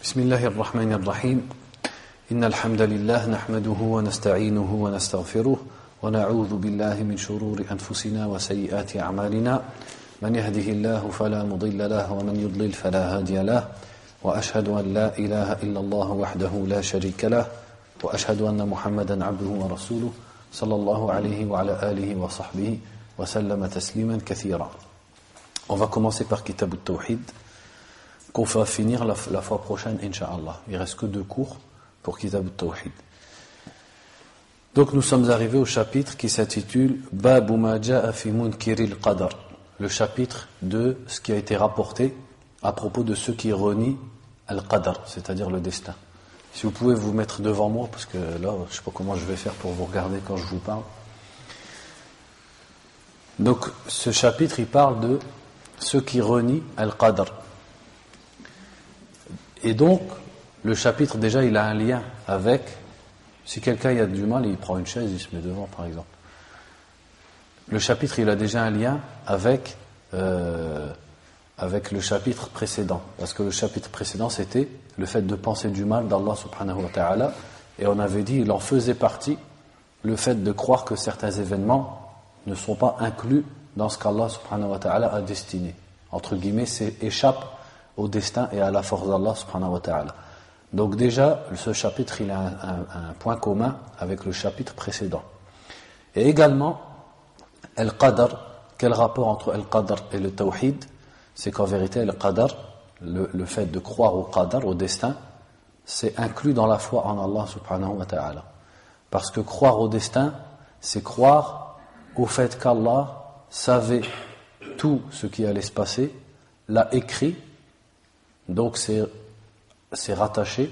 بسم الله الرحمن الرحيم إن الحمد لله نحمده ونستعينه ونستغفره ونعوذ بالله من شرور أنفسنا وسيئات أعمالنا من يهده الله فلا مضل له ومن يضلل فلا هادي له وأشهد أن لا إله إلا الله وحده لا شريك له وأشهد أن محمدا عبده ورسوله صلى الله عليه وعلى آله وصحبه وسلم تسليما كثيرا. On va commencer par Kitab al-Tawhid qu'on va finir la fois prochaine, Inch'Allah. Il ne reste que 2 cours pour Kitab al-Tawhid. Donc nous sommes arrivés au chapitre qui s'intitule Babu ma ja'a fi munkiril qadar, le chapitre de ce qui a été rapporté à propos de ceux qui renient al-qadar, c'est-à-dire le destin. Si vous pouvez vous mettre devant moi, parce que là, je ne sais pas comment je vais faire pour vous regarder quand je vous parle. Donc ce chapitre, il parle de ceux qui renient al-qadar. Et donc, le chapitre, déjà, il a un lien avec, si quelqu'un y a du mal, il prend une chaise, il se met devant, par exemple. Le chapitre, il a déjà un lien avec le chapitre précédent. Parce que le chapitre précédent, c'était le fait de penser du mal d'Allah subhanahu wa ta'ala. Et on avait dit, il en faisait partie, le fait de croire que certains événements ne sont pas inclus dans ce qu'Allah subhanahu wa ta'ala a destiné. Entre guillemets, c'est échappe au destin et à la force d'Allah subhanahu wa ta'ala. Donc déjà, ce chapitre, il a un point commun avec le chapitre précédent. Et également, Al-Qadar, quel rapport entre Al-Qadar et le Tawhid? C'est qu'en vérité, Al-Qadar, le fait de croire au Qadar, au destin, c'est inclus dans la foi en Allah subhanahu wa ta'ala. Parce que croire au destin, c'est croire au fait qu'Allah savait tout ce qui allait se passer, l'a écrit. Donc c'est rattaché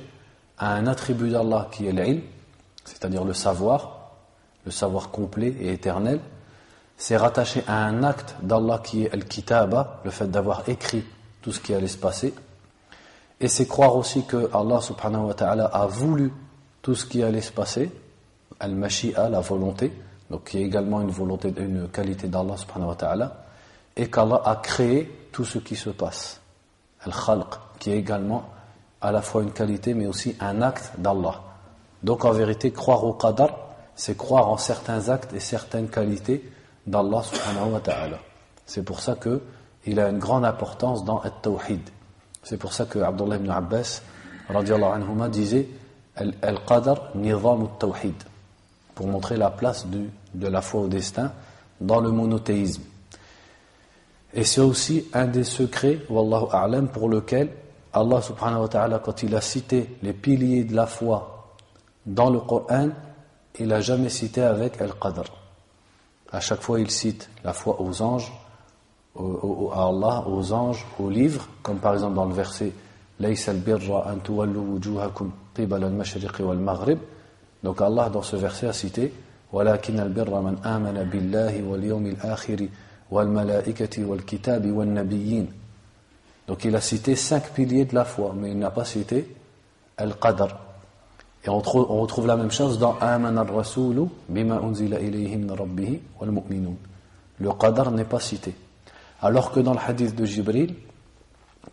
à un attribut d'Allah qui est l'ilm, c'est-à-dire le savoir complet et éternel. C'est rattaché à un acte d'Allah qui est al-kitaba, le fait d'avoir écrit tout ce qui allait se passer. Et c'est croire aussi que Allah subhanahu wa ta'ala a voulu tout ce qui allait se passer, al-mashi'a, la volonté, donc qui est également une qualité d'Allah subhanahu wa ta'ala, et qu'Allah a créé tout ce qui se passe. Al-Khalq, qui est également à la fois une qualité mais aussi un acte d'Allah. Donc en vérité, croire au Qadar, c'est croire en certains actes et certaines qualités d'Allah subhanahu wa ta'ala. C'est pour ça qu'il a une grande importance dans At-Tawhid. C'est pour ça que Abdullah ibn Abbas radiyallahu anhuma disait Al-Qadar nizam At-Tawhid, pour montrer la place de la foi au destin dans le monothéisme. Et c'est aussi un des secrets, wallahu a'lam, pour lequel Allah subhanahu wa ta'ala, quand il a cité les piliers de la foi dans le Coran, il n'a jamais cité avec Al-Qadr. À chaque fois, il cite la foi aux anges, à Allah, aux anges, aux livres, comme par exemple dans le verset Laysa al-birra an tuwallu wujuhakum qibala al-mashriqi wal-maghrib. Donc Allah, dans ce verset, a cité Walakin al-birra man amana billahi wal yawmil akhiri wal malaikati wal kitabi wal nabiyyin. Donc il a cité 5 piliers de la foi, mais il n'a pas cité Al-Qadr. Et on retrouve la même chose dans Amana ar-rasulu bima unzila ilayhi min rabbih wal mu'minun. Le Qadr n'est pas cité. Alors que dans le hadith de Jibril,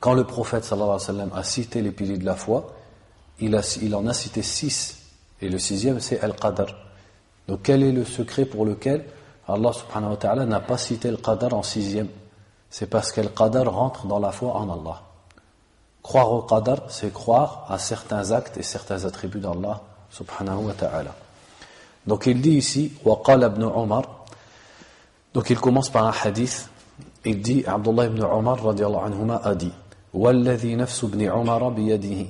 quand le prophète sallallahu alayhi wa sallam a cité les piliers de la foi, il en a cité 6. Et le 6e, c'est Al-Qadr. Donc quel est le secret pour lequel Allah subhanahu wa ta'ala n'a pas cité le Qadr en 6e? C'est parce que le Qadr rentre dans la foi en Allah. Croire au Qadr, c'est croire à certains actes et certains attributs d'Allah subhanahu wa ta'ala. Donc il dit ici, وقال ابن عمر, donc il commence par un hadith, il dit, Abdullah ibn Umar radiyallahu anhuma a dit, والذي نفس ابن عمر بيده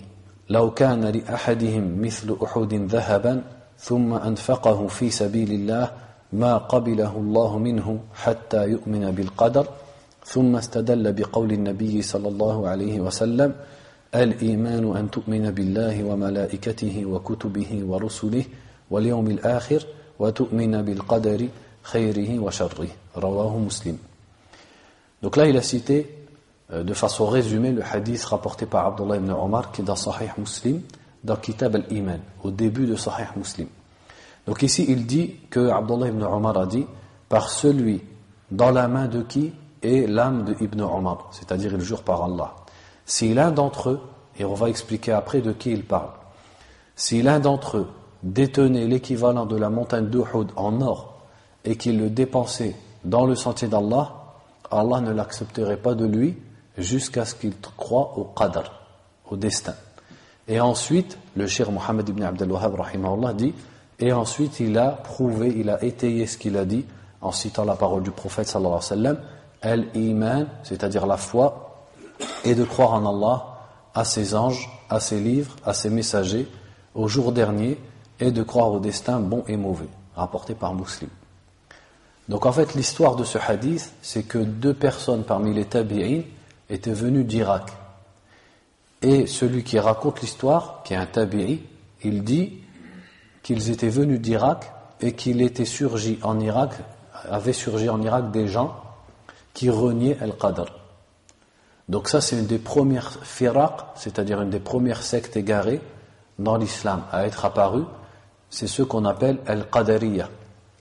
لو كان لأحدهم مثل أحد ذهبا ثم أنفقه في سبيل الله ما قبله الله منه حتى يؤمن بالقدر ثم استدل بقول النبي صلى الله عليه وسلم الإيمان أن تؤمن بالله وملائكته وكتبه ورسله واليوم الآخر وتؤمن بالقدر خيره وشره رواه مسلم. Donc là il a cité de façon résumée le hadith rapporté par Abdullah ibn Omar qui est dans Sahih Muslim, dans Kitab al-Iman, au début de Sahih Muslim. Donc ici il dit que Abdullah ibn Omar a dit par celui dans la main de qui est l'âme de Ibn Omar, c'est-à-dire il jure par Allah. Si l'un d'entre eux Et on va expliquer après de qui il parle. Si l'un d'entre eux détenait l'équivalent de la montagne d'Uhud en or et qu'il le dépensait dans le sentier d'Allah, Allah ne l'accepterait pas de lui jusqu'à ce qu'il croie au qadr, au destin. Et ensuite, le cheikh Mohammed ibn Abdel Wahhab rahimahullah dit, et ensuite il a prouvé, il a étayé ce qu'il a dit en citant la parole du prophète sallallahu alayhi wa sallam, al-iman, c'est-à-dire la foi, et de croire en Allah, à ses anges, à ses livres, à ses messagers, au jour dernier, et de croire au destin bon et mauvais, rapporté par Muslim. Donc en fait, l'histoire de ce hadith, c'est que 2 personnes parmi les tabi'in étaient venues d'Irak. Et celui qui raconte l'histoire, qui est un tabi'i, il dit qu'ils étaient venus d'Irak et qu'il était surgi en Irak, avait surgi en Irak des gens qui reniaient Al-Qadr. Donc ça, c'est une des premières firaq, c'est-à-dire une des premières sectes égarées dans l'islam à être apparues. C'est ceux qu'on appelle Al-Qadariyya.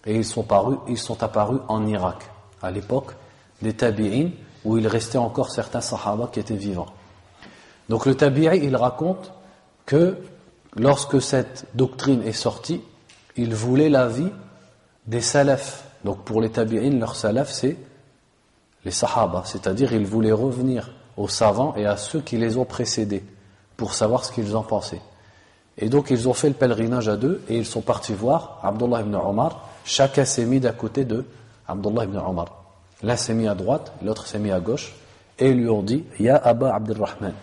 Et ils sont apparus en Irak, à l'époque des tabi'in, où il restait encore certains sahaba qui étaient vivants. Donc le tabi'i, il raconte que lorsque cette doctrine est sortie, il voulait l'avis des salafs. Donc pour les tabi'in, leur salaf, c'est les sahaba, c'est-à-dire ils voulaient revenir aux savants et à ceux qui les ont précédés pour savoir ce qu'ils en pensaient. Et donc ils ont fait le pèlerinage à 2 et ils sont partis voir Abdullah ibn Omar. Chacun s'est mis d'à côté de Abdullah ibn Omar. L'un s'est mis à droite, l'autre s'est mis à gauche et ils lui ont dit « Ya Aba Abdurrahman ».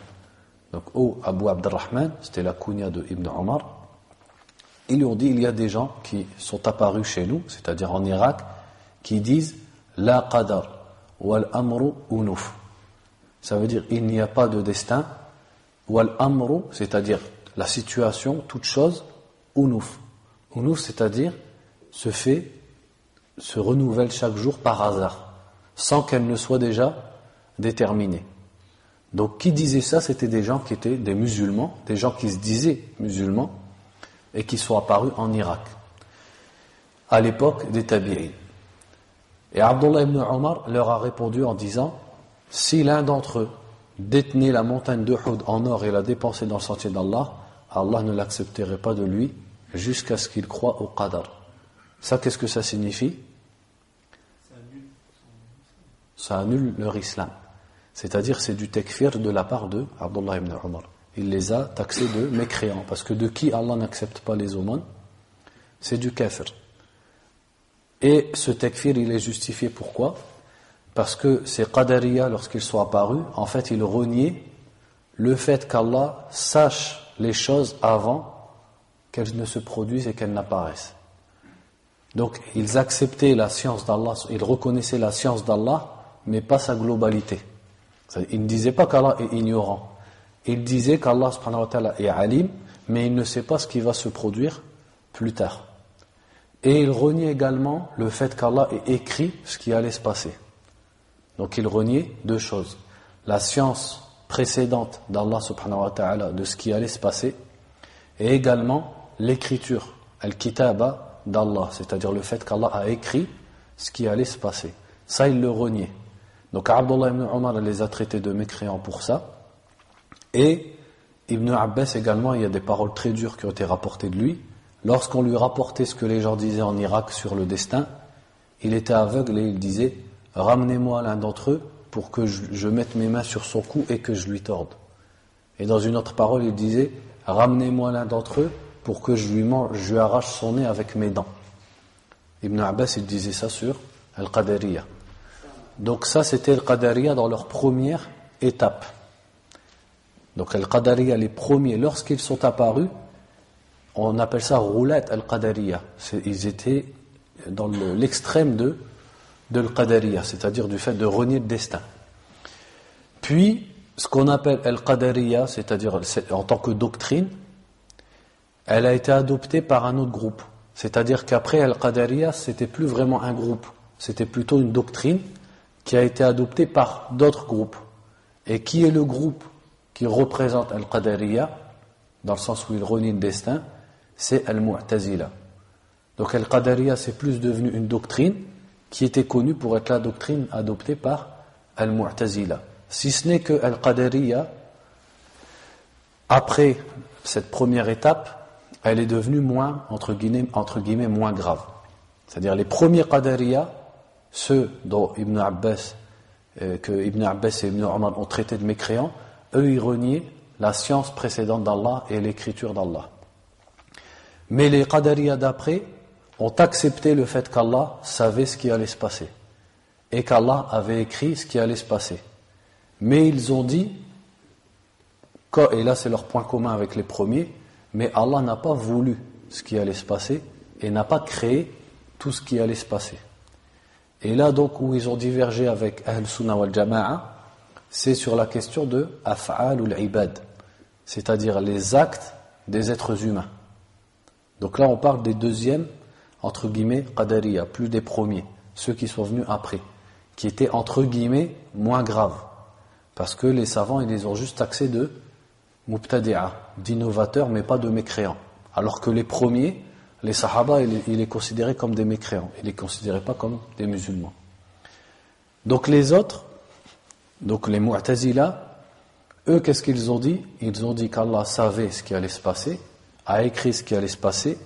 Donc « Oh Abu Abdurrahman », c'était la kunya de Ibn Omar. Ils lui ont dit « Il y a des gens qui sont apparus chez nous, c'est-à-dire en Irak, qui disent « La qadar wal amru unuf ». Ça veut dire « Il n'y a pas de destin » wal amru, c'est-à-dire la situation, toute chose, unuf. Unuf, c'est-à-dire se renouvelle chaque jour par hasard, sans qu'elle ne soit déjà déterminée. Donc qui disait ça, c'était des gens qui étaient des musulmans, des gens qui se disaient musulmans, et qui sont apparus en Irak, à l'époque des tabi'in. Et Abdullah ibn Omar leur a répondu en disant, si l'un d'entre eux détenait la montagne d'Uhud en or et la dépensait dans le sentier d'Allah, Allah ne l'accepterait pas de lui jusqu'à ce qu'il croie au qadar. Ça, qu'est-ce que ça signifie? Ça annule leur islam. C'est-à-dire, c'est du takfir de la part de Abdullah ibn Omar. Il les a taxés de mécréants. Parce que de qui Allah n'accepte pas les aumônes? C'est du kafir. Et ce takfir, il est justifié pourquoi? Parce que ces Qadariyya, lorsqu'ils sont apparus, en fait, ils reniaient le fait qu'Allah sache les choses avant qu'elles ne se produisent et qu'elles n'apparaissent. Donc, ils acceptaient la science d'Allah, ils reconnaissaient la science d'Allah, mais pas sa globalité. Ils ne disaient pas qu'Allah est ignorant. Ils disaient qu'Allah subhanahu wa ta'ala est alim, mais il ne sait pas ce qui va se produire plus tard. Et ils reniaient également le fait qu'Allah ait écrit ce qui allait se passer. Donc ils reniaient 2 choses. La science précédente d'Allah subhanahu wa ta'ala de ce qui allait se passer, et également l'écriture, al-kitaba d'Allah, c'est-à-dire le fait qu'Allah a écrit ce qui allait se passer. Ça, ils le reniaient. Donc Abdullah ibn Omar les a traités de mécréants pour ça. Et Ibn Abbas également, il y a des paroles très dures qui ont été rapportées de lui. Lorsqu'on lui rapportait ce que les gens disaient en Irak sur le destin, il était aveugle et il disait « Ramenez-moi l'un d'entre eux pour que je mette mes mains sur son cou et que je lui torde. » Et dans une autre parole, il disait « Ramenez-moi l'un d'entre eux pour que je lui arrache son nez avec mes dents. » Ibn Abbas, il disait ça sur Al-Qadariyya. Donc ça, c'était Al-Qadariyya dans leur première étape. Donc Al-Qadariyya, les premiers, lorsqu'ils sont apparus, on appelle ça roulette Al-Qadariyya. Ils étaient dans l'extrême de Al-Qadariyya, c'est-à-dire du fait de renier le destin. Puis, ce qu'on appelle Al-Qadariyya, c'est-à-dire en tant que doctrine, elle a été adoptée par un autre groupe. C'est-à-dire qu'après Al-Qadariyya, c'était plus vraiment un groupe, c'était plutôt une doctrine qui a été adoptée par d'autres groupes. Et qui est le groupe qui représente Al-Qadariyya, dans le sens où il renie le destin? C'est Al-Mu'tazila. Donc Al-Qadariyya, c'est plus devenu une doctrine qui était connue pour être la doctrine adoptée par Al-Mu'tazila. Si ce n'est que Al-Qadariyya, après cette première étape, elle est devenue moins, entre guillemets, moins grave. C'est-à-dire les premiers Qadariya, ceux dont que Ibn Abbas et Ibn Omar ont traité de mécréants, eux ils reniaient la science précédente d'Allah et l'écriture d'Allah. Mais les Qadariya d'après ont accepté le fait qu'Allah savait ce qui allait se passer et qu'Allah avait écrit ce qui allait se passer. Mais ils ont dit, et là c'est leur point commun avec les premiers, mais Allah n'a pas voulu ce qui allait se passer et n'a pas créé tout ce qui allait se passer. Et là donc où ils ont divergé avec Ahl Sunnah wal Jama'a, c'est sur la question de Af'al ul Ibad, c'est-à-dire les actes des êtres humains. Donc là on parle des deuxièmes, entre guillemets, Qadariya, plus des premiers, ceux qui sont venus après, qui étaient entre guillemets moins graves, parce que les savants ils les ont juste taxés de Mubtadi'a, d'innovateurs mais pas de mécréants. Alors que les premiers, les Sahaba, ils les considéraient comme des mécréants, ils les considéraient pas comme des musulmans. Donc les autres, donc les Mu'tazila, eux qu'est-ce qu'ils ont dit? Ils ont dit qu'Allah savait ce qui allait se passer, a écrit ce qui allait se passer,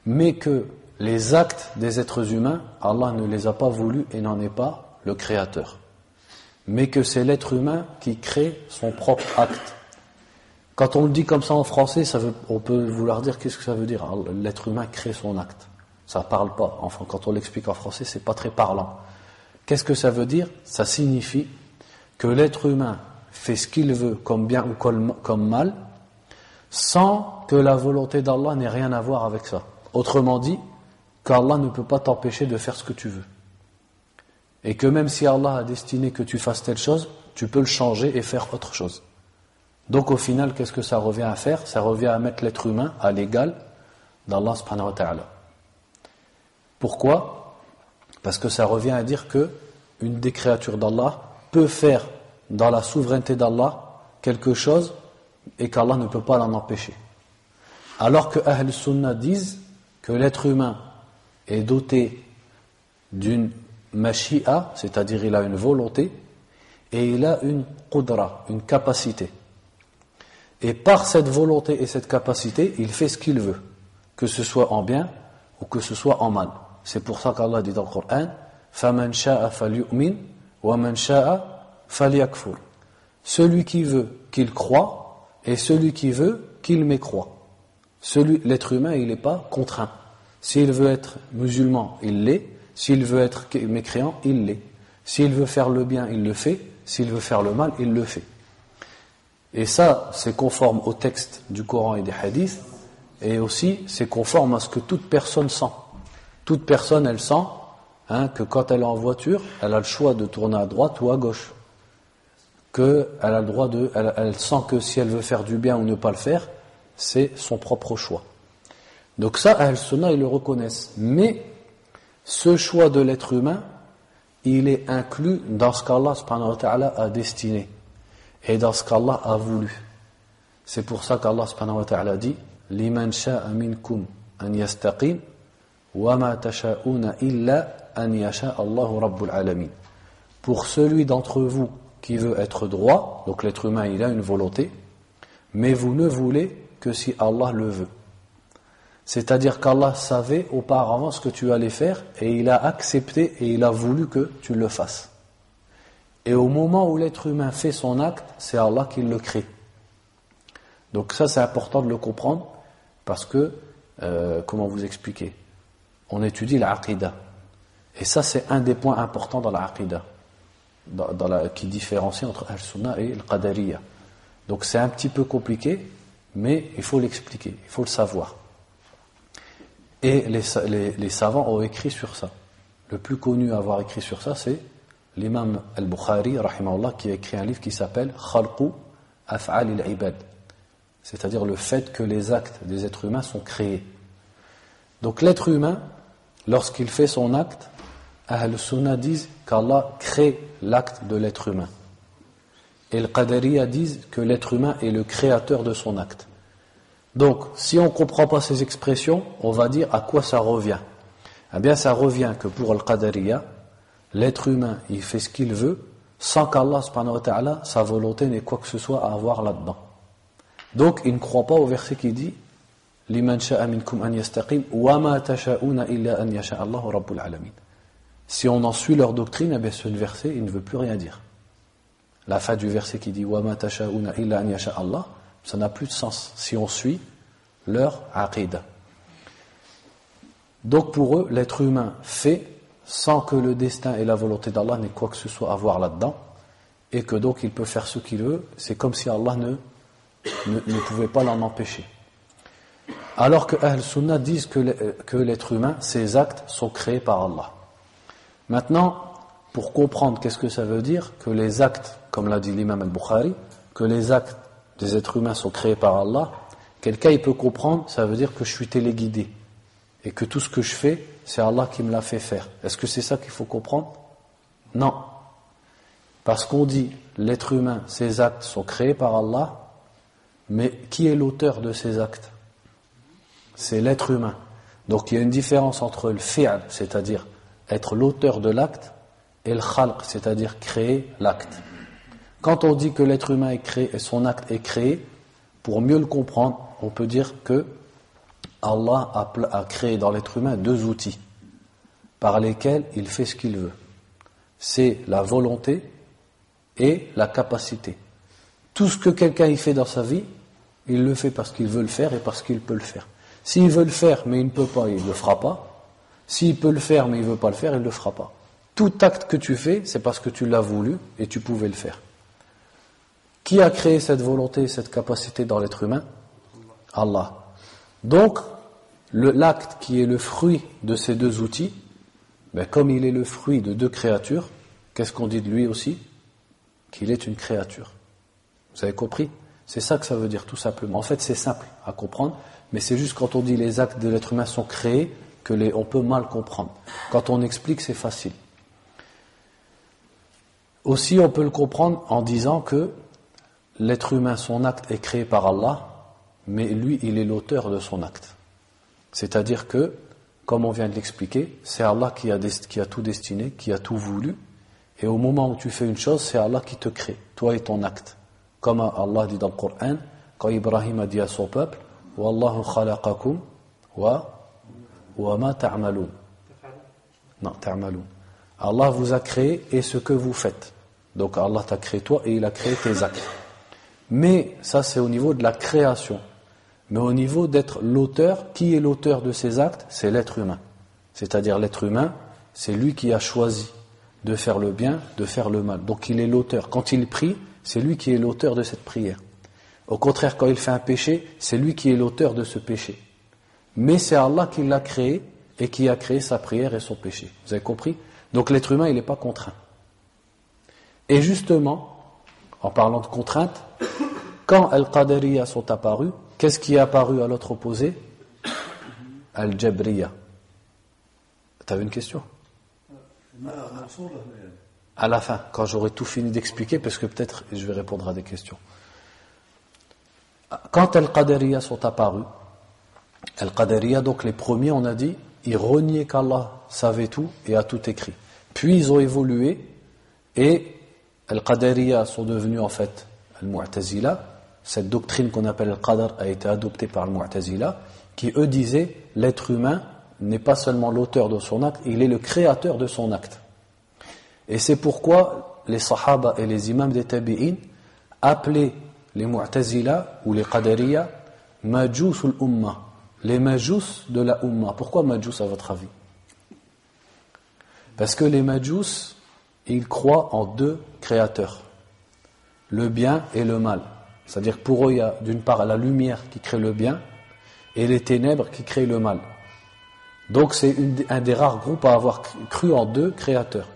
mais que les actes des êtres humains, Allah ne les a pas voulus et n'en est pas le créateur. Mais que c'est l'être humain qui crée son propre acte. Quand on le dit comme ça en français, on peut vouloir dire qu'est-ce que ça veut dire? L'être humain crée son acte. Ça parle pas. Enfin, quand on l'explique en français, c'est pas très parlant. Qu'est-ce que ça veut dire? Ça signifie que l'être humain fait ce qu'il veut, comme bien ou comme mal, sans que la volonté d'Allah n'ait rien à voir avec ça. Autrement dit, qu'Allah ne peut pas t'empêcher de faire ce que tu veux. Et que même si Allah a destiné que tu fasses telle chose, tu peux le changer et faire autre chose. Donc au final, qu'est-ce que ça revient à faire? Ça revient à mettre l'être humain à l'égal d'Allah subhanahu wa ta'ala. Pourquoi? Parce que ça revient à dire que une des créatures d'Allah peut faire dans la souveraineté d'Allah quelque chose et qu'Allah ne peut pas l'en empêcher. Alors que Ahl Sunnah disent que l'être humain est doté d'une mashi'a, c'est-à-dire il a une volonté et il a une qudra, une capacité. Et par cette volonté et cette capacité, il fait ce qu'il veut, que ce soit en bien ou que ce soit en mal. C'est pour ça qu'Allah dit dans le Coran, فَمَنْ شَاءَ فَلْيُؤْمِنْ وَمَنْ شَاءَ فَلْيَكْفُرْ. Celui qui veut qu'il croie et celui qui veut qu'il mécroie. L'être humain, il n'est pas contraint. S'il veut être musulman, il l'est. S'il veut être mécréant, il l'est. S'il veut faire le bien, il le fait. S'il veut faire le mal, il le fait. Et ça, c'est conforme au texte du Coran et des hadiths, et aussi c'est conforme à ce que toute personne sent. Toute personne, elle sent que quand elle est en voiture, elle a le choix de tourner à droite ou à gauche. Elle a le droit elle sent que si elle veut faire du bien ou ne pas le faire, c'est son propre choix. Donc ça, Ahl Sunnah, ils le reconnaissent. Mais ce choix de l'être humain, il est inclus dans ce qu'Allah subhanahu wa ta'ala a destiné. Et dans ce qu'Allah a voulu. C'est pour ça qu'Allah subhanahu wa ta'ala dit liman sha'a minkum an yastaqim wa ma tasha'una illa an yasha Allahu rabbul alamin. Pour celui d'entre vous qui veut être droit, donc l'être humain il a une volonté, mais vous ne voulez que si Allah le veut. C'est-à-dire qu'Allah savait auparavant ce que tu allais faire et il a accepté et il a voulu que tu le fasses. Et au moment où l'être humain fait son acte, c'est Allah qui le crée. Donc ça c'est important de le comprendre parce que, comment vous expliquer? On étudie l'aqida. Et ça c'est un des points importants dans l'aqida, qui différencie entre Al-Sunnah et Al-Qadariya. Donc c'est un petit peu compliqué, mais il faut l'expliquer, il faut le savoir. Et les savants ont écrit sur ça. Le plus connu à avoir écrit sur ça c'est l'imam al-Bukhari, rahimahullah, qui a écrit un livre qui s'appelle Khalqu Af'al al-Ibad, c'est-à-dire le fait que les actes des êtres humains sont créés. Donc l'être humain, lorsqu'il fait son acte, Ahl Sunnah disent qu'Allah crée l'acte de l'être humain. Et le Qadariya disent que l'être humain est le créateur de son acte. Donc, si on ne comprend pas ces expressions, on va dire à quoi ça revient. Eh bien, ça revient que pour le Qadariya, l'être humain, il fait ce qu'il veut, sans qu'Allah, subhanahu wa ta'ala, sa volonté n'ait quoi que ce soit à avoir là-dedans. Donc ils ne croient pas au verset qui dit liman sha'a minkum an yastaqim wa ma tasha'una illa an yasha Allahu rabbul alamin. Si on en suit leur doctrine, eh bien ce verset il ne veut plus rien dire. La fin du verset qui dit wa ma tasha'una illa an yasha Allah, ça n'a plus de sens si on suit leur aqida. Donc pour eux, l'être humain fait sans que le destin et la volonté d'Allah n'aient quoi que ce soit à voir là-dedans, et que donc il peut faire ce qu'il veut, c'est comme si Allah ne pouvait pas l'en empêcher. Alors que Ahl Sunnah disent que l'être humain, ses actes sont créés par Allah. Maintenant, pour comprendre qu'est-ce que ça veut dire, que les actes, comme l'a dit l'imam al-Bukhari, que les actes des êtres humains sont créés par Allah, quelqu'un il peut comprendre, ça veut dire que je suis téléguidé, et que tout ce que je fais, c'est Allah qui me l'a fait faire. Est-ce que c'est ça qu'il faut comprendre? Non. Parce qu'on dit, l'être humain, ses actes sont créés par Allah, mais qui est l'auteur de ces actes? C'est l'être humain. Donc il y a une différence entre le fi'l, c'est-à-dire être l'auteur de l'acte, et le khalq, c'est-à-dire créer l'acte. Quand on dit que l'être humain est créé et son acte est créé, pour mieux le comprendre, on peut dire que Allah a créé dans l'être humain deux outils par lesquels il fait ce qu'il veut. C'est la volonté et la capacité. Tout ce que quelqu'un y fait dans sa vie, il le fait parce qu'il veut le faire et parce qu'il peut le faire. S'il veut le faire mais il ne peut pas, il ne le fera pas. S'il peut le faire mais il ne veut pas le faire, il ne le fera pas. Tout acte que tu fais, c'est parce que tu l'as voulu et tu pouvais le faire. Qui a créé cette volonté et cette capacité dans l'être humain? Allah. Donc, l'acte qui est le fruit de ces deux outils, ben comme il est le fruit de deux créatures, qu'est-ce qu'on dit de lui aussi? Qu'il est une créature. Vous avez compris? C'est ça que ça veut dire, tout simplement. En fait, c'est simple à comprendre, mais c'est juste quand on dit les actes de l'être humain sont créés, on peut mal comprendre. Quand on explique, c'est facile. Aussi, on peut le comprendre en disant que l'être humain, son acte est créé par Allah, mais lui, il est l'auteur de son acte. C'est-à-dire que, comme on vient de l'expliquer, c'est Allah qui a tout destiné, qui a tout voulu, et au moment où tu fais une chose, c'est Allah qui te crée, toi et ton acte. Comme Allah dit dans le Coran, quand Ibrahim a dit à son peuple, Wallahu khalaqakum wa ma ta'malun. Non, ta'malun. Allah vous a créé et ce que vous faites. Donc Allah t'a créé toi et il a créé tes actes. Mais ça c'est au niveau de la création. Mais au niveau d'être l'auteur, qui est l'auteur de ces actes? C'est l'être humain. C'est-à-dire l'être humain, c'est lui qui a choisi de faire le bien, de faire le mal. Donc il est l'auteur. Quand il prie, c'est lui qui est l'auteur de cette prière. Au contraire, quand il fait un péché, c'est lui qui est l'auteur de ce péché. Mais c'est Allah qui l'a créé et qui a créé sa prière et son péché. Vous avez compris? Donc l'être humain, il n'est pas contraint. Et justement, en parlant de contrainte, quand Al-Qadariya sont apparus, qu'est-ce qui est apparu à l'autre opposé? Al-Jabriya. Tu avais une question? À la fin, quand j'aurai tout fini d'expliquer, parce que peut-être je vais répondre à des questions. Quand Al-Qadariya sont apparus, Al-Qadariya, donc les premiers, on a dit, ils reniaient qu'Allah savait tout et a tout écrit. Puis ils ont évolué et Al-Qadariya sont devenus en fait Al-Mu'tazila. Cette doctrine qu'on appelle Al-Qadar a été adoptée par Al-Mu'tazila, qui eux disaient l'être humain n'est pas seulement l'auteur de son acte, il est le créateur de son acte. Et c'est pourquoi les Sahaba et les imams des Tabi'in appelaient les Mu'tazila ou les Qadariya Majous ul-Umma, les Majous de la Umma. Pourquoi Majous à votre avis? Parce que les Majous, ils croient en deux créateurs, le bien et le mal. C'est-à-dire que pour eux, il y a d'une part la lumière qui crée le bien et les ténèbres qui créent le mal. Donc c'est un des rares groupes à avoir cru en deux créateurs.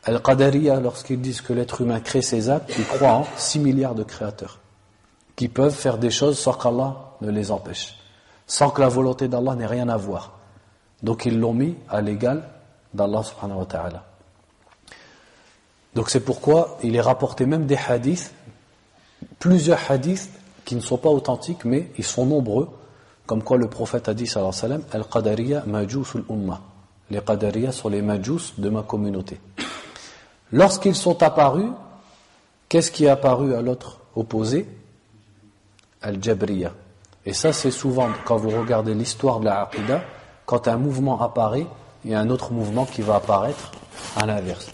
Al-Qadariya, lorsqu'ils disent que l'être humain crée ses actes, ils croient en 6 milliards de créateurs qui peuvent faire des choses sans qu'Allah ne les empêche, sans que la volonté d'Allah n'ait rien à voir. Donc ils l'ont mis à l'égal d'Allah subhanahu wa ta'ala. Donc c'est pourquoi il est rapporté même des hadiths, plusieurs hadiths qui ne sont pas authentiques, mais ils sont nombreux, comme quoi le prophète a dit sallallahu alayhi wa sallam, Al-Qadariya majousul umma. Les Qadariya sont les majous de ma communauté. Lorsqu'ils sont apparus, qu'est-ce qui est apparu à l'autre opposé? al-Jabriya. Et ça, c'est souvent, quand vous regardez l'histoire de la Aqidah, quand un mouvement apparaît, il y a un autre mouvement qui va apparaître à l'inverse.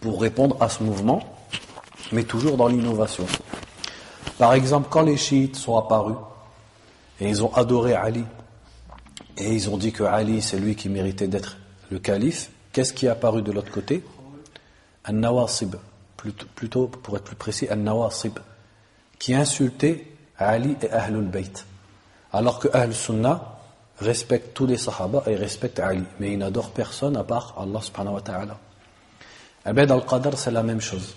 Pour répondre à ce mouvement, mais toujours dans l'innovation. Par exemple, quand les chiites sont apparus, et ils ont adoré Ali, et ils ont dit que Ali, c'est lui qui méritait d'être le calife, qu'est-ce qui est apparu de l'autre côté? An-Nawasib, plutôt pour être plus précis, An-Nawasib, qui insultait Ali et Ahlul Bayt. Alors que Ahl Sunnah respecte tous les Sahaba et respecte Ali, mais il n'adore personne à part Allah subhanahu wa ta'ala. Abed al-Qadr, c'est la même chose.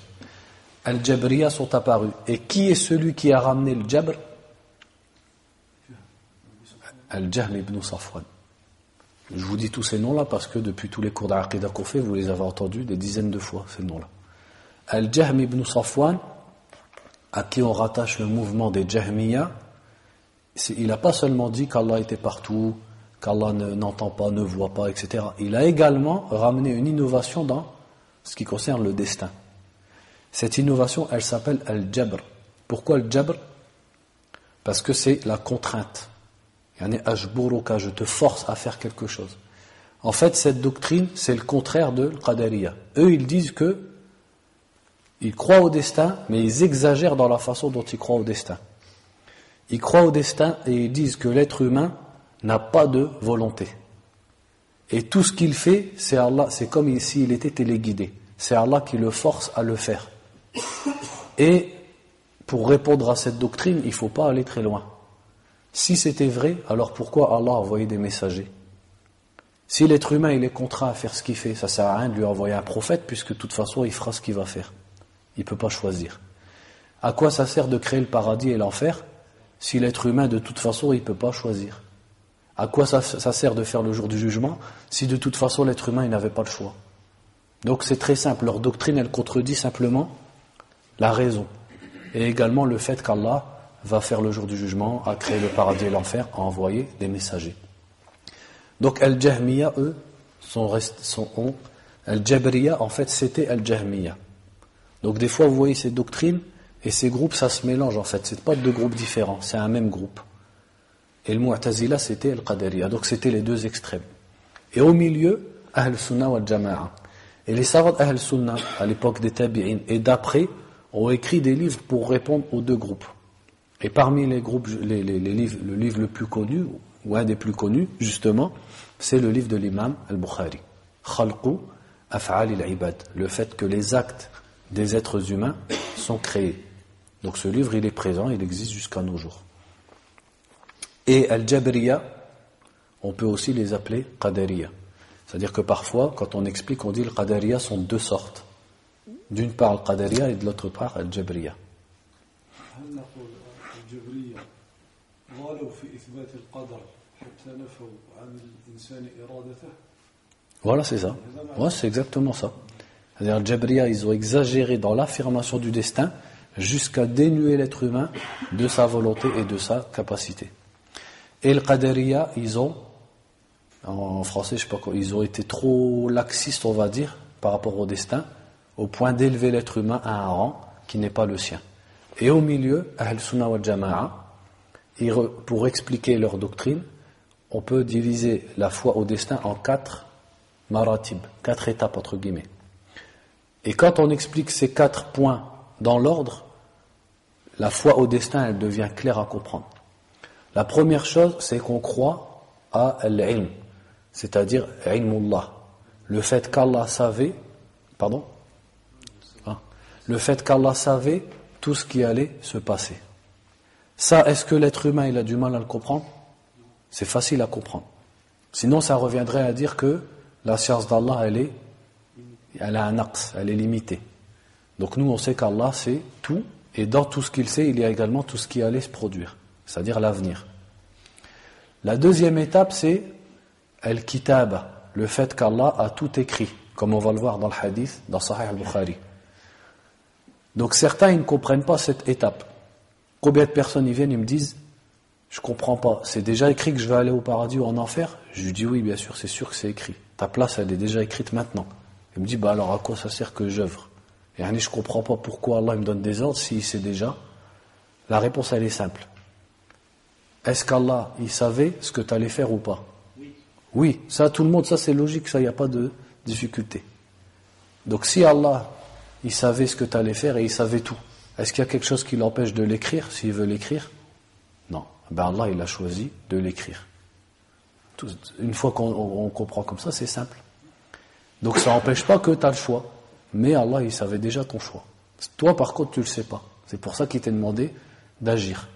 Al-Jabriya sont apparus. Et qui est celui qui a ramené le Jabr? Al-Jahm ibn Safwan. Je vous dis tous ces noms-là parce que depuis tous les cours d'Aqidah qu'on fait, vous les avez entendus des dizaines de fois, ces noms-là. Al-Jahm ibn Safwan, à qui on rattache le mouvement des Jahmiya, il n'a pas seulement dit qu'Allah était partout, qu'Allah n'entend pas, ne voit pas, etc. Il a également ramené une innovation dans ce qui concerne le destin. Cette innovation, elle s'appelle Al-Jabr. Pourquoi Al-Jabr? Parce que c'est la contrainte. Yani Ajburuka, je te force à faire quelque chose. En fait, cette doctrine, c'est le contraire de Qadariya. Eux, ils disent que ils croient au destin, mais ils exagèrent dans la façon dont ils croient au destin. Ils croient au destin et ils disent que l'être humain n'a pas de volonté. Et tout ce qu'il fait, c'est Allah, c'est comme s'il était téléguidé. C'est Allah qui le force à le faire. Et pour répondre à cette doctrine, il ne faut pas aller très loin. Si c'était vrai, alors pourquoi Allah a envoyé des messagers? Si l'être humain il est contraint à faire ce qu'il fait, ça ne sert à rien de lui envoyer un prophète, puisque de toute façon il fera ce qu'il va faire. Il ne peut pas choisir. À quoi ça sert de créer le paradis et l'enfer si l'être humain de toute façon il ne peut pas choisir? À quoi ça sert de faire le jour du jugement si de toute façon l'être humain il n'avait pas le choix? Donc c'est très simple, leur doctrine elle contredit simplement la raison et également le fait qu'Allah va faire le jour du jugement, a créé le paradis et l'enfer, a envoyé des messagers. Donc Al-Jahmiya, eux, Al-Jabriya, en fait c'était Al-Jahmiya. Donc des fois vous voyez ces doctrines et ces groupes ça se mélange en fait, c'est pas deux groupes différents, c'est un même groupe. Et le Mu'tazila c'était Al-Qadariya, donc c'était les deux extrêmes. Et au milieu, Ahl Sunnah wal Jama'a. Et les savants d'Ahl Sunnah, à l'époque des Tabi'in et d'après, ont écrit des livres pour répondre aux deux groupes. Et parmi les groupes, les livres, le livre le plus connu, ou un des plus connus, justement, c'est le livre de l'imam al-Bukhari. Khalqu Af'al al-Ibad. Le fait que les actes des êtres humains sont créés. Donc ce livre, il est présent, il existe jusqu'à nos jours. Et Al-Jabriya, on peut aussi les appeler Qadariya. C'est-à-dire que parfois, quand on explique, on dit le Qadariya sont de deux sortes. D'une part le Qadariya et de l'autre part Al-Jabriya. Voilà, c'est ça. Ouais, c'est exactement ça. C'est-à-dire, Al-Jabriya, ils ont exagéré dans l'affirmation du destin jusqu'à dénuer l'être humain de sa volonté et de sa capacité. Et le Qadariya, ils ont, en français, je sais pas quoi, ils ont été trop laxistes, on va dire, par rapport au destin, au point d'élever l'être humain à un rang qui n'est pas le sien. Et au milieu, Ahl Sunnah wal Jama'a, pour expliquer leur doctrine, on peut diviser la foi au destin en 4 maratib, 4 étapes entre guillemets. Et quand on explique ces 4 points dans l'ordre, la foi au destin, elle devient claire à comprendre. La première chose, c'est qu'on croit à l'ilm, c'est-à-dire ilmullah, le fait qu'Allah savait, le fait qu'Allah savait tout ce qui allait se passer. Ça, est-ce que l'être humain il a du mal à le comprendre? C'est facile à comprendre. Sinon, ça reviendrait à dire que la science d'Allah, elle a un naqs, elle est limitée. Donc nous, on sait qu'Allah sait tout, et dans tout ce qu'il sait, il y a également tout ce qui allait se produire, c'est-à-dire l'avenir. La deuxième étape, c'est al-kitab, le fait qu'Allah a tout écrit, comme on va le voir dans le hadith, dans Sahih al-Bukhari. Donc certains, ils ne comprennent pas cette étape. Combien de personnes y viennent et me disent « Je ne comprends pas, c'est déjà écrit que je vais aller au paradis ou en enfer ?» Je lui dis « Oui, bien sûr, c'est sûr que c'est écrit. Ta place, elle est déjà écrite maintenant. » Il me dit « Alors à quoi ça sert que j'œuvre ?» Yani, je ne comprends pas pourquoi Allah me donne des ordres s'il sait déjà. La réponse, elle est simple. Est-ce qu'Allah, il savait ce que tu allais faire ou pas? Oui, ça, tout le monde, ça c'est logique, ça, il n'y a pas de difficulté. Donc si Allah, il savait ce que tu allais faire et il savait tout, est-ce qu'il y a quelque chose qui l'empêche de l'écrire, s'il veut l'écrire? Non. Ben Allah, il a choisi de l'écrire. Une fois qu'on comprend comme ça, c'est simple. Donc ça n'empêche pas que tu as le choix. Mais Allah, il savait déjà ton choix. Toi, par contre, tu ne le sais pas. C'est pour ça qu'il t'a demandé d'agir.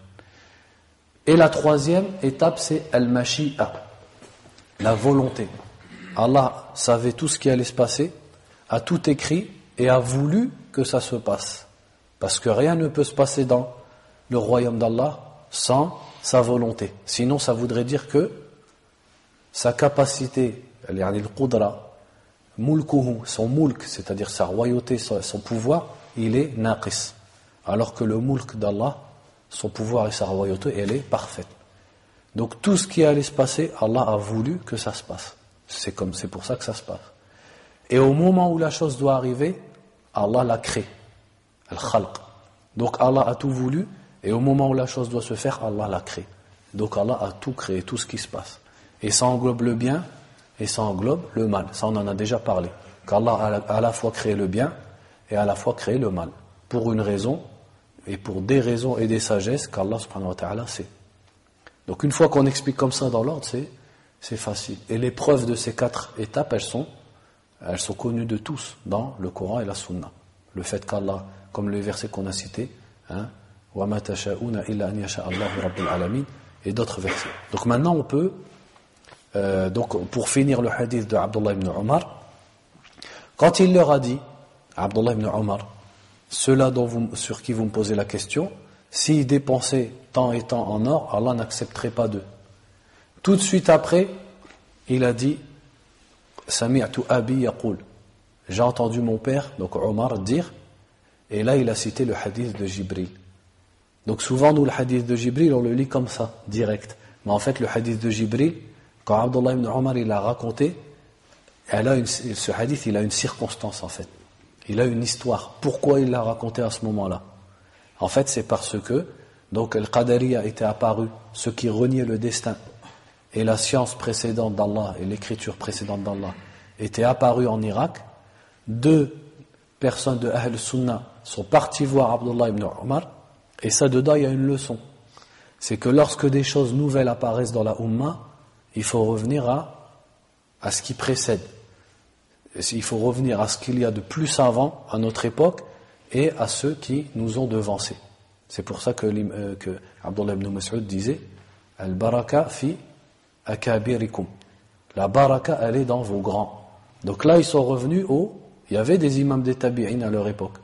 Et la troisième étape, c'est al-mashi'a, la volonté. Allah savait tout ce qui allait se passer, a tout écrit et a voulu que ça se passe. Parce que rien ne peut se passer dans le royaume d'Allah sans sa volonté. Sinon, ça voudrait dire que sa capacité, al-qudra, mulkuhu, son mulk, c'est-à-dire sa royauté, son pouvoir, il est naqis. Alors que le mulk d'Allah, son pouvoir et sa royauté, elle est parfaite. Donc tout ce qui allait se passer, Allah a voulu que ça se passe. C'est pour ça que ça se passe. Et au moment où la chose doit arriver, Allah l'a créé. Al-Khalq. Donc Allah a tout voulu, et au moment où la chose doit se faire, Allah l'a créé. Donc Allah a tout créé, tout ce qui se passe. Et ça englobe le bien, et ça englobe le mal. Ça, on en a déjà parlé. Qu'Allah a à la fois créé le bien, et à la fois créé le mal. Pour une raison, et pour des raisons et des sagesses qu'Allah subhanahu wa ta'ala sait. Donc une fois qu'on explique comme ça dans l'ordre, c'est facile. Et les preuves de ces 4 étapes, elles sont connues de tous dans le Coran et la Sunna. Le fait qu'Allah, comme le verset qu'on a cité, wa ma tasha'una illa an yasha Allahu rabbul alamin, et d'autres versets. Donc maintenant on peut, donc pour finir le hadith de Abdullah ibn Omar, quand il leur a dit, Abdullah ibn Omar, ceux-là sur qui vous me posez la question, s'ils dépensaient tant et tant en or, Allah n'accepterait pas d'eux. Tout de suite après, il a dit Sami'tu abi yaqul. J'ai entendu mon père, donc Omar, dire, et là il a cité le hadith de Jibril. Donc souvent nous le hadith de Jibril on le lit comme ça, direct. Mais en fait le hadith de Jibril, quand Abdullah ibn Omar il l'a raconté, ce hadith il a une circonstance en fait. Il a une histoire. Pourquoi il l'a raconté à ce moment-là? En fait, c'est parce que donc le Qadariya était apparu, ce qui reniait le destin et la science précédente d'Allah et l'écriture précédente d'Allah étaient apparus en Irak. 2 personnes de Ahl Sunnah sont partis voir Abdullah ibn Omar, et ça dedans il y a une leçon. C'est que lorsque des choses nouvelles apparaissent dans la Ummah, il faut revenir à ce qui précède. Il faut revenir à ce qu'il y a de plus savant à notre époque et à ceux qui nous ont devancés. C'est pour ça que Abdullah ibn Mas'ud disait Al-baraka fi akabirikum. La baraka, elle est dans vos grands. Donc là, ils sont revenus il y avait des imams des tabi'in à leur époque,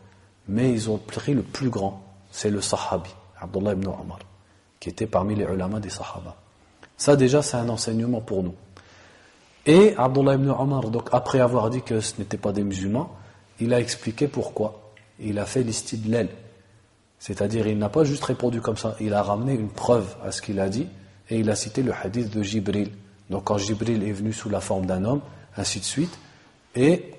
mais ils ont pris le plus grand. C'est le sahabi, Abdullah ibn Omar, qui était parmi les ulama des sahaba. Ça déjà, c'est un enseignement pour nous. Et Abdullah ibn Omar, donc après avoir dit que ce n'étaient pas des musulmans, il a expliqué pourquoi. Il a fait l'istidlal. C'est-à-dire, il n'a pas juste répondu comme ça, il a ramené une preuve à ce qu'il a dit, et il a cité le hadith de Jibril. Donc quand Jibril est venu sous la forme d'un homme, ainsi de suite, et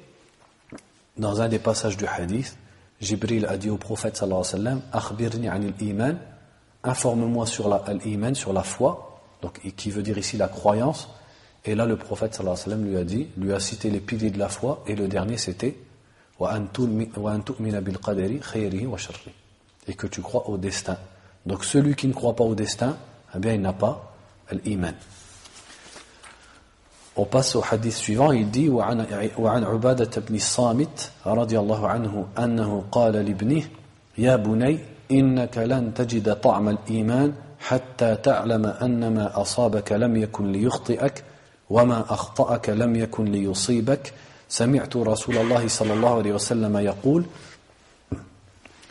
dans un des passages du hadith, Jibril a dit au prophète sallallahu alayhi wa sallam, akhbirni anil iman, informe-moi sur l'iman, sur la foi, donc qui veut dire ici la croyance. Et là le prophète sallallahu alayhi wa sallam lui a cité les piliers de la foi, et le dernier c'était wa an tu'mina bil qadari khayrihi wa sharrihi, et que tu crois au destin. Donc celui qui ne croit pas au destin, eh bien il n'a pas l'iman. On passe au hadith suivant, il dit وعن عبادة بن الصامت رضي الله عنه أنه قال لابنه يا بني إنك لن تجد طعم الإيمان حتى تعلم أن ما أصابك لم يكن ليخطئك وما أخطأك لم يكن ليصيبك سمعت رسول الله صلى الله عليه وسلم يقول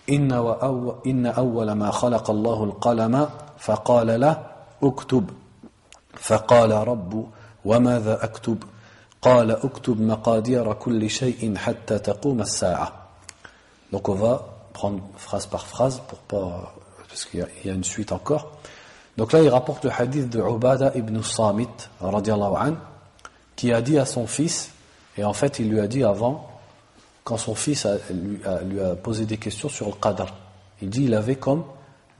إن أول ما خلق الله القلم فقال له اكتب فقال رب وماذا أكتب قال اكتب مقادير كل شيء حتى تقوم الساعة. Donc on va prendre phrase par phrase parce qu'il y a une suite encore. Donc là il rapporte le hadith de Ubada ibn Samit radiyallahu anhu, qui a dit à son fils, et en fait il lui a dit avant, quand son fils lui a posé des questions sur le qadar. Il dit il avait comme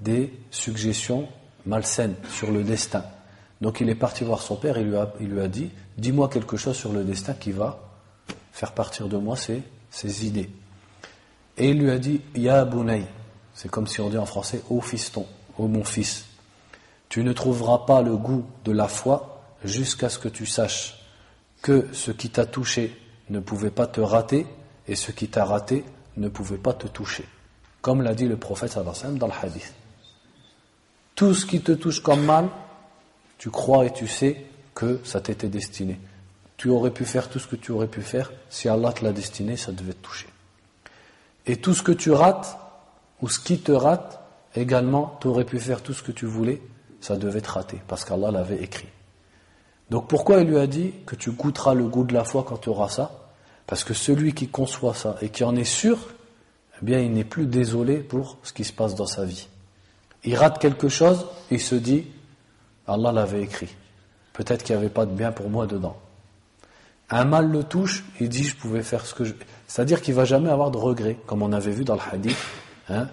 des suggestions malsaines sur le destin. Donc il est parti voir son père et il lui a dit dis-moi quelque chose sur le destin qui va faire partir de moi ces idées. Et il lui a dit Ya Bunay, c'est comme si on dit en français ô fiston, ô mon fils, tu ne trouveras pas le goût de la foi jusqu'à ce que tu saches que ce qui t'a touché ne pouvait pas te rater et ce qui t'a raté ne pouvait pas te toucher. Comme l'a dit le prophète sallallahu alayhi wa sallam dans le hadith. Tout ce qui te touche comme mal, tu crois et tu sais que ça t'était destiné. Tu aurais pu faire tout ce que tu aurais pu faire, si Allah te l'a destiné, ça devait te toucher. Et tout ce que tu rates, ou ce qui te rate, également, tu aurais pu faire tout ce que tu voulais, ça devait te rater, parce qu'Allah l'avait écrit. Donc pourquoi il lui a dit que tu goûteras le goût de la foi quand tu auras ça? Parce que celui qui conçoit ça et qui en est sûr, eh bien il n'est plus désolé pour ce qui se passe dans sa vie. Il rate quelque chose, il se dit, Allah l'avait écrit. Peut-être qu'il n'y avait pas de bien pour moi dedans. Un mal le touche, il dit, je pouvais faire ce que je... C'est-à-dire qu'il ne va jamais avoir de regrets, comme on avait vu dans le hadith. Il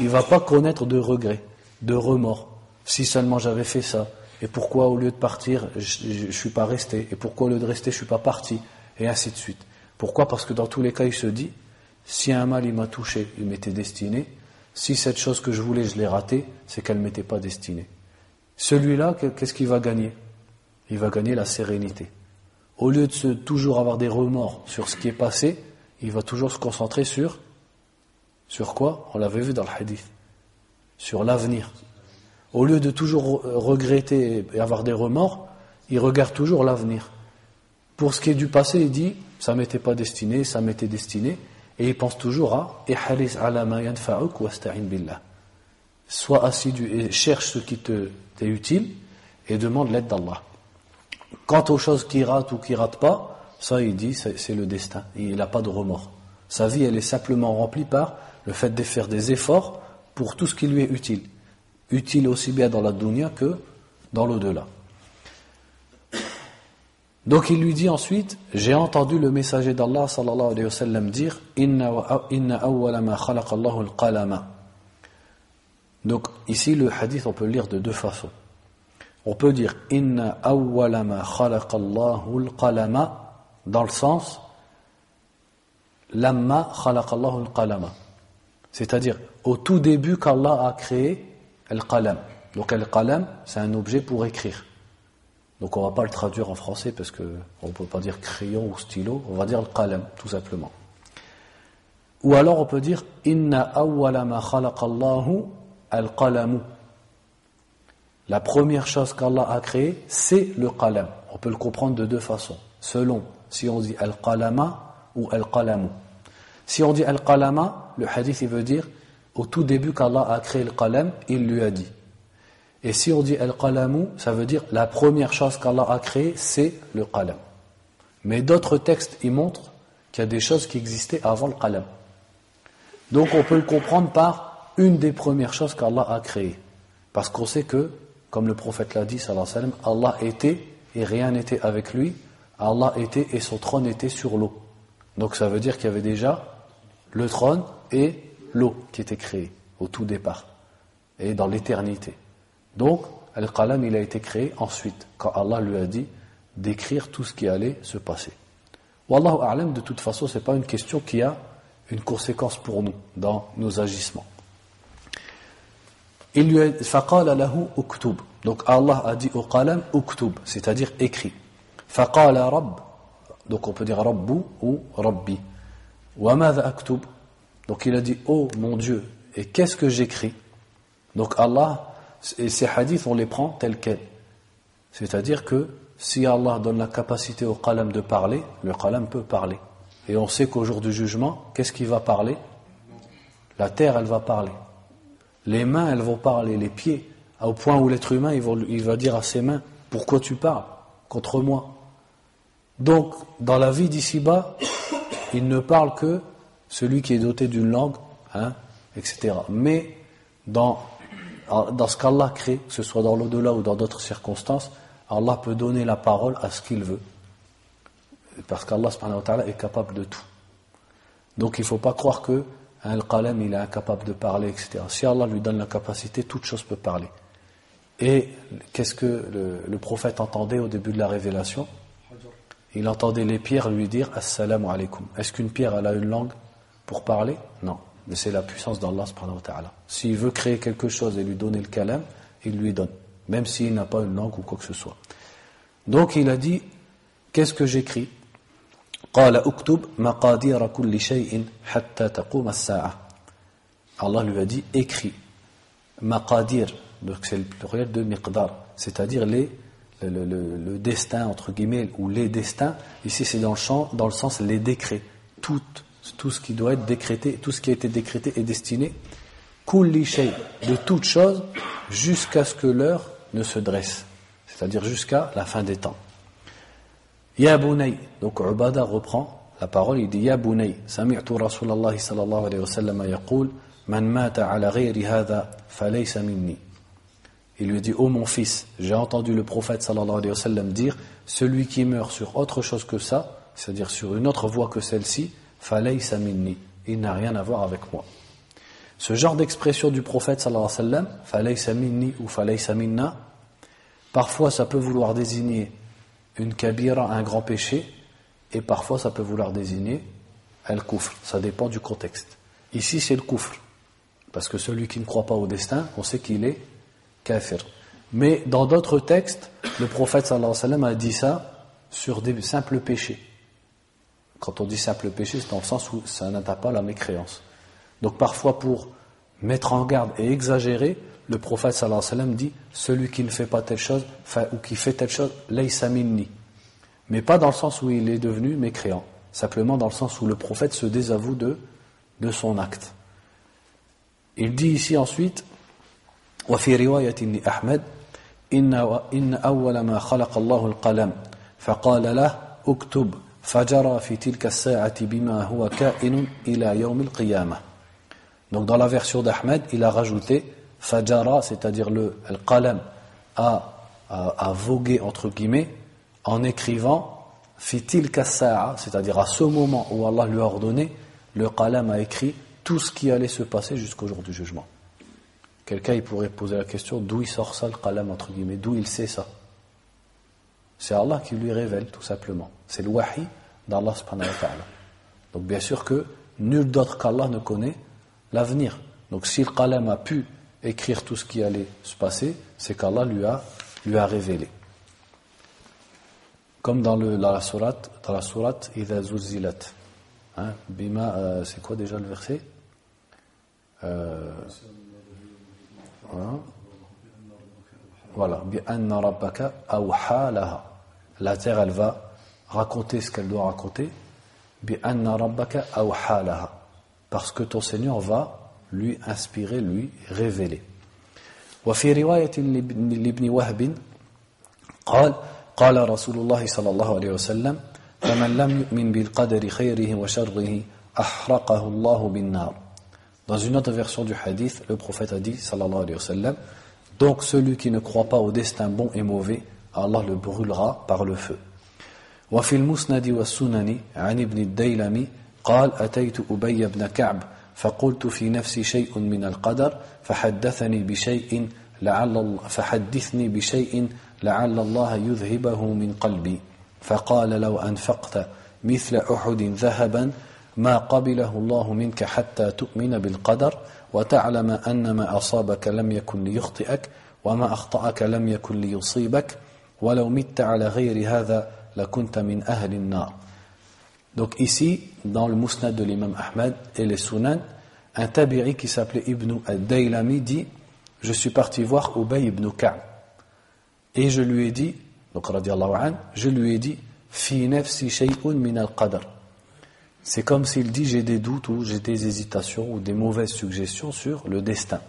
ne va pas connaître de regrets, de remords. Si seulement j'avais fait ça, et pourquoi au lieu de partir, je ne suis pas resté, et pourquoi au lieu de rester, je ne suis pas parti, et ainsi de suite. Pourquoi? Parce que dans tous les cas, il se dit, si un mal il m'a touché, il m'était destiné, si cette chose que je voulais, je l'ai ratée, c'est qu'elle ne m'était pas destinée. Celui-là, qu'est-ce qu'il va gagner? Il va gagner la sérénité. Au lieu de toujours avoir des remords sur ce qui est passé, il va toujours se concentrer sur quoi? On l'avait vu dans le hadith. Sur l'avenir. Au lieu de toujours regretter et avoir des remords, il regarde toujours l'avenir. Pour ce qui est du passé, il dit, ça m'était pas destiné, ça m'était destiné, et il pense toujours à ihris ala ma yanfa'uk wasta'in billah. Sois assidu et cherche ce qui t'est utile et demande l'aide d'Allah. Quant aux choses qui ratent ou qui ratent pas, ça il dit c'est le destin, il n'a pas de remords. Sa vie elle est simplement remplie par le fait de faire des efforts pour tout ce qui lui est utile. Utile aussi bien dans la dunya que dans l'au-delà. Donc il lui dit ensuite, j'ai entendu le messager d'Allah sallallahu alayhi wa sallam dire inna awwala ma khalaqa Allahu al-qalama. Donc ici le hadith on peut le lire de deux façons. On peut dire inna awwala ma khalaqa Allahu al-qalama dans le sens lamma khalaqa Allahu al-qalama. C'est-à-dire au tout début qu'Allah a créé al-qalam. Donc al-qalam c'est un objet pour écrire. Donc on ne va pas le traduire en français parce qu'on ne peut pas dire crayon ou stylo, on va dire al-qalam tout simplement. Ou alors on peut dire inna awwala ma khalaqa Allahu al-qalamu. La première chose qu'Allah a créée, c'est le qalam. On peut le comprendre de deux façons, selon si on dit al-qalama ou al-qalamu. Si on dit al-qalama, le hadith il veut dire au tout début qu'Allah a créé le qalam, il lui a dit. Et si on dit al-qalamu, ça veut dire la première chose qu'Allah a créée, c'est le qalam. Mais d'autres textes, ils montrent qu'il y a des choses qui existaient avant le qalam. Donc on peut le comprendre par une des premières choses qu'Allah a créées. Parce qu'on sait que, comme le prophète l'a dit, sallallahu alayhi wa sallam, Allah était et rien n'était avec lui. Allah était et son trône était sur l'eau. Donc ça veut dire qu'il y avait déjà le trône et l'eau qui étaient créés au tout départ et dans l'éternité. Donc, Al-Qalam, il a été créé ensuite, quand Allah lui a dit d'écrire tout ce qui allait se passer. Wallahu a'lam, de toute façon, ce n'est pas une question qui a une conséquence pour nous, dans nos agissements. Il lui a dit, فَقَالَ لَهُ أُكْتُبْ. Donc Allah a dit au Qalam, أُكْتُبْ, c'est-à-dire écrit. فَقَالَ رَبْ, donc on peut dire Rabbu ou Rabbi. وَمَاذَا أَكْتُبْ. Donc il a dit, oh mon Dieu, et qu'est-ce que j'écris? Donc Allah... Et ces hadiths, on les prend tels quels. C'est-à-dire que si Allah donne la capacité au qalam de parler, le qalam peut parler. Et on sait qu'au jour du jugement, qu'est-ce qui va parler? La terre, elle va parler. Les mains, elles vont parler. Les pieds, au point où l'être humain, il va dire à ses mains, pourquoi tu parles contre moi? Donc, dans la vie d'ici-bas, il ne parle que celui qui est doté d'une langue, etc. Mais dans ce qu'Allah crée, que ce soit dans l'au-delà ou dans d'autres circonstances, Allah peut donner la parole à ce qu'il veut. Parce qu'Allah subhanahu wa ta'ala est capable de tout. Donc il ne faut pas croire que le qalam il est incapable de parler, etc. Si Allah lui donne la capacité, toute chose peut parler. Et qu'est-ce que le prophète entendait au début de la révélation? Il entendait les pierres lui dire Assalamu alaikum. Est-ce qu'une pierre elle a une langue pour parler? Non. Mais c'est la puissance d'Allah subhanahu wa ta'ala. S'il veut créer quelque chose et lui donner le kalam, il lui donne. Même s'il n'a pas une langue ou quoi que ce soit. Donc il a dit, qu'est-ce que j'écris? Allah lui a dit, écris. Maqadir, donc c'est le pluriel de miqdar, c'est-à-dire le destin, entre guillemets, ou les destins. Ici c'est dans le sens les décrets. Tout ce qui doit être décrété, tout ce qui a été décrété et destiné, kulli shay, de toute chose, jusqu'à ce que l'heure ne se dresse, c'est-à-dire jusqu'à la fin des temps. Ya bunay, donc Ubada reprend la parole, il dit Ya bunay, sami'tu Rasulallah sallallahu alayhi wa sallam yaqul, man mata ala ghayri hadha falaysa minni. Il lui dit, ô mon fils, j'ai entendu le prophète sallallahu alayhi wa sallam dire, celui qui meurt sur autre chose que ça, c'est-à-dire sur une autre voie que celle-ci, falaysa minni, il n'a rien à voir avec moi. Ce genre d'expression du prophète sallallahu alayhi wa sallam, falaysa minni ou falaysa minna, parfois ça peut vouloir désigner une kabira, un grand péché, et parfois ça peut vouloir désigner al-kufr, ça dépend du contexte. Ici c'est le kufr, parce que celui qui ne croit pas au destin, on sait qu'il est kafir. Mais dans d'autres textes, le prophète sallallahu alayhi wa sallam a dit ça sur des simples péchés. Quand on dit simple péché, c'est dans le sens où ça n'atteint pas la mécréance. Donc parfois pour mettre en garde et exagérer, le prophète sallallahu alayhi wa sallam dit celui qui ne fait pas telle chose ou qui fait telle chose, laysa minni. Mais pas dans le sens où il est devenu mécréant, simplement dans le sens où le prophète se désavoue de son acte. Il dit ici ensuite وفي رواية لأحمد إن أول ما خلق الله القلم فقال له اكتب فجرى في تلك الساعة بما هو كائن إلى يوم القيامة. Donc dans la version d'Ahmed, il a rajouté fajara, c'est-à-dire le qalam a vogué entre guillemets en écrivant fi tilka sa'a, c'est-à-dire à ce moment où Allah lui a ordonné, le qalam a écrit tout ce qui allait se passer jusqu'au jour du jugement. Quelqu'un il pourrait poser la question d'où il sort ça le qalam entre guillemets, d'où il sait ça? C'est Allah qui lui révèle tout simplement. C'est le wahi d'Allah subhanahu wa ta'ala. Donc bien sûr que nul d'autre qu'Allah ne connaît l'avenir. Donc si le qalam a pu écrire tout ce qui allait se passer, c'est qu'Allah lui a révélé. Comme dans la sourate Idha Zulzilat. Hein, Bima, c'est quoi déjà le verset? Voilà. Bi anna rabbaka awha laha. La terre, elle va raconter ce qu'elle doit raconter. Bi anna rabbaka awha laha. Parce que ton Seigneur va lui inspirer, lui révéler. وفي رواية لابن وهب قال رسول الله صلى الله عليه وسلم فمن لم يؤمن بالقدر خيره وشره أحرقه الله بالنار. Dans une autre version du hadith, le prophète a dit sallallahu alayhi wa sallam, donc celui qui ne croit pas au destin bon et mauvais, Allah le brûlera par le feu. وفي المسند والسنن عن ابن الديلمي قال أتيت أبي بن كعب فقلت في نفسي شيء من القدر فحدثني بشيء لعل الله يذهبه من قلبي فقال لو أنفقت مثل أحد ذهبا ما قبله الله منك حتى تؤمن بالقدر وتعلم أن ما أصابك لم يكن ليخطئك وما أخطأك لم يكن ليصيبك ولو مت على غير هذا لكنت من أهل النار. Donc ici, dans le Musnad de l'imam Ahmed et les Sunan, un tabi'i qui s'appelait Ibn al-Daylami dit, je suis parti voir Ubay ibn Ka'b et je lui ai dit, donc radiyallahu anhu, je lui ai dit, fi nafsi shay'un min al-qadr. C'est comme s'il dit, j'ai des doutes ou j'ai des hésitations ou des mauvaises suggestions sur le destin.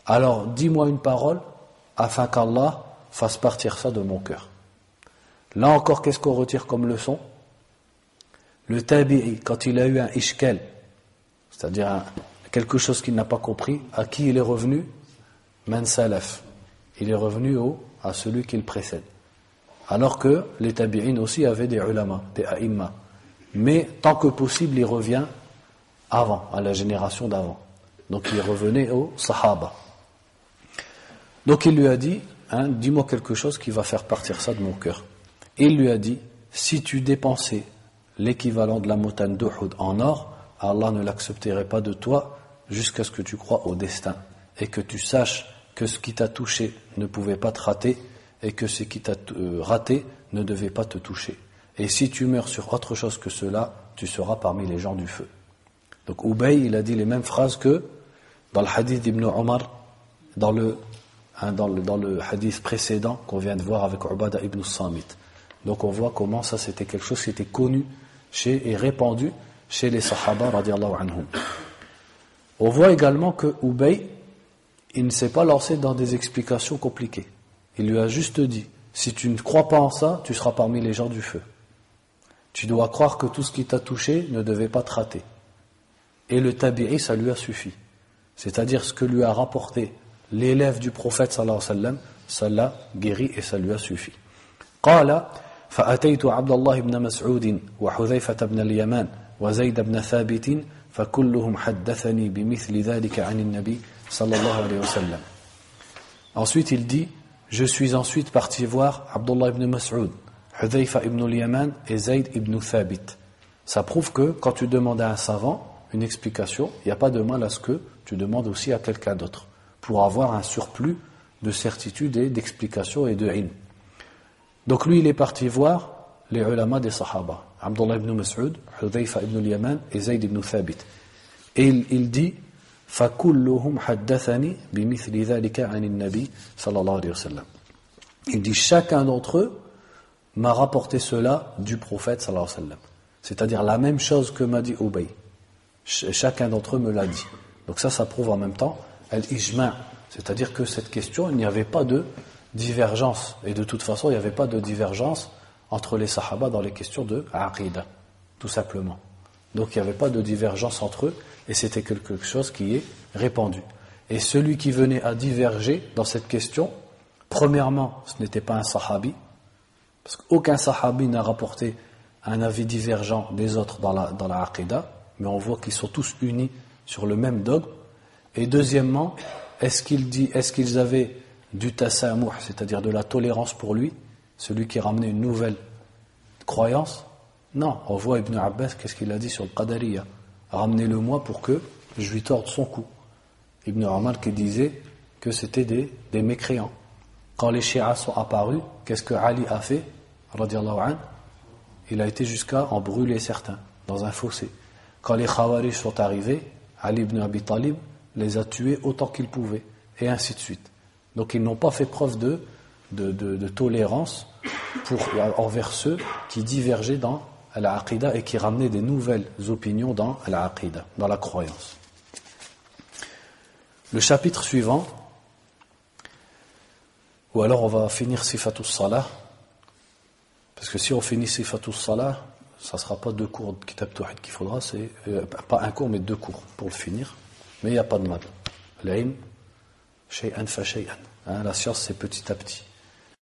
Alors, dis-moi une parole afin qu'Allah fasse partir ça de mon cœur. Là encore, qu'est-ce qu'on retire comme leçon? Le tabi'i, quand il a eu un ishkal, c'est-à-dire quelque chose qu'il n'a pas compris, à qui il est revenu? Man salaf. Il est revenu à celui qui le précède. Alors que les tabi'in aussi avaient des ulama, des a'imma. Mais tant que possible, il revient avant, à la génération d'avant. Donc il revenait aux sahaba. Donc il lui a dit, dis-moi quelque chose qui va faire partir ça de mon cœur. Et il lui a dit, si tu dépensais l'équivalent de la montagne d'Uhud en or, Allah ne l'accepterait pas de toi jusqu'à ce que tu crois au destin et que tu saches que ce qui t'a touché ne pouvait pas te rater et que ce qui t'a raté ne devait pas te toucher. Et si tu meurs sur autre chose que cela, tu seras parmi les gens du feu. Donc Ubay, il a dit les mêmes phrases que dans le hadith d'Ibn Omar, dans le hadith précédent qu'on vient de voir avec Ubadah ibn Samit. Donc on voit comment ça c'était quelque chose qui était connu et répandu chez les Sahaba radiallahu anhum. On voit également que Ubay, il ne s'est pas lancé dans des explications compliquées. Il lui a juste dit, si tu ne crois pas en ça, tu seras parmi les gens du feu. Tu dois croire que tout ce qui t'a touché ne devait pas te rater. Et le tabi'i, ça lui a suffi. C'est-à-dire ce que lui a rapporté l'élève du prophète sallallahu alayhi wa sallam, ça l'a guéri et ça lui a suffi. قال فأتيت عبد الله بن مسعود وحذيفة بن اليمان وزيد بن ثابت فكلهم حدثني بمثل ذلك عن النبي صلى الله عليه وسلم. Ensuite il dit, je suis ensuite parti voir Abdullah ibn Mas'ud, Hudhayfa ibn al-Yaman et Zayd ibn Thabit. Ça prouve que quand tu demandes à un savant une explication, il n'y a pas de mal à ce que tu demandes aussi à quelqu'un d'autre pour avoir un surplus de certitude et d'explication et de ilm. Donc lui il est parti voir les ulama des sahaba, Abdullah ibn Mas'ud, Hudhayfa ibn al-Yaman et Zayd ibn Thabit. Et il dit فَكُلُّهُمْ حَدَّثَنِي بِمِثْلِ ذَلِكَ عَنِ النَّبِي صلى الله عليه وسلم. Il dit chacun d'entre eux m'a rapporté cela du prophète sallallahu alayhi wa sallam. C'est-à-dire la même chose que m'a dit Ubay. Chacun d'entre eux me l'a dit. Donc ça prouve en même temps al-ijma', c'est-à-dire que cette question, il n'y avait pas de divergence. Et de toute façon, il n'y avait pas de divergence entre les sahaba dans les questions de aqidah, tout simplement. Donc il n'y avait pas de divergence entre eux, et c'était quelque chose qui est répandu. Et celui qui venait à diverger dans cette question, premièrement, ce n'était pas un sahabi, parce qu'aucun sahabi n'a rapporté un avis divergent des autres dans la aqidah, mais on voit qu'ils sont tous unis sur le même dogme. Et deuxièmement, est-ce qu'ils avaient du tasammuh, c'est-à-dire de la tolérance pour lui, celui qui ramenait une nouvelle croyance? Non, on voit Ibn Abbas, qu'est-ce qu'il a dit sur le Qadariyya? Ramenez-le-moi pour que je lui torde son cou. Ibn Omar qui disait que c'était des mécréants. Quand les chiites sont apparus, qu'est-ce que Ali a fait, radiyallahu anhu? Il a été jusqu'à en brûler certains dans un fossé. Quand les Khawarij sont arrivés, Ali ibn Abi Talib les a tués autant qu'il pouvait, et ainsi de suite. Donc ils n'ont pas fait preuve de tolérance envers ceux qui divergeaient dans l'aqidah et qui ramenaient des nouvelles opinions dans l'aqidah, dans la croyance. Le chapitre suivant, ou alors on va finir Sifatus Salah, parce que si on finit Sifatus Salah, ça ne sera pas 2 cours de Kitab Tawhid qu'il faudra, c'est pas un cours mais 2 cours pour le finir, mais il n'y a pas de mal. L'ilm, shay'an fa shay'an. La science c'est petit à petit.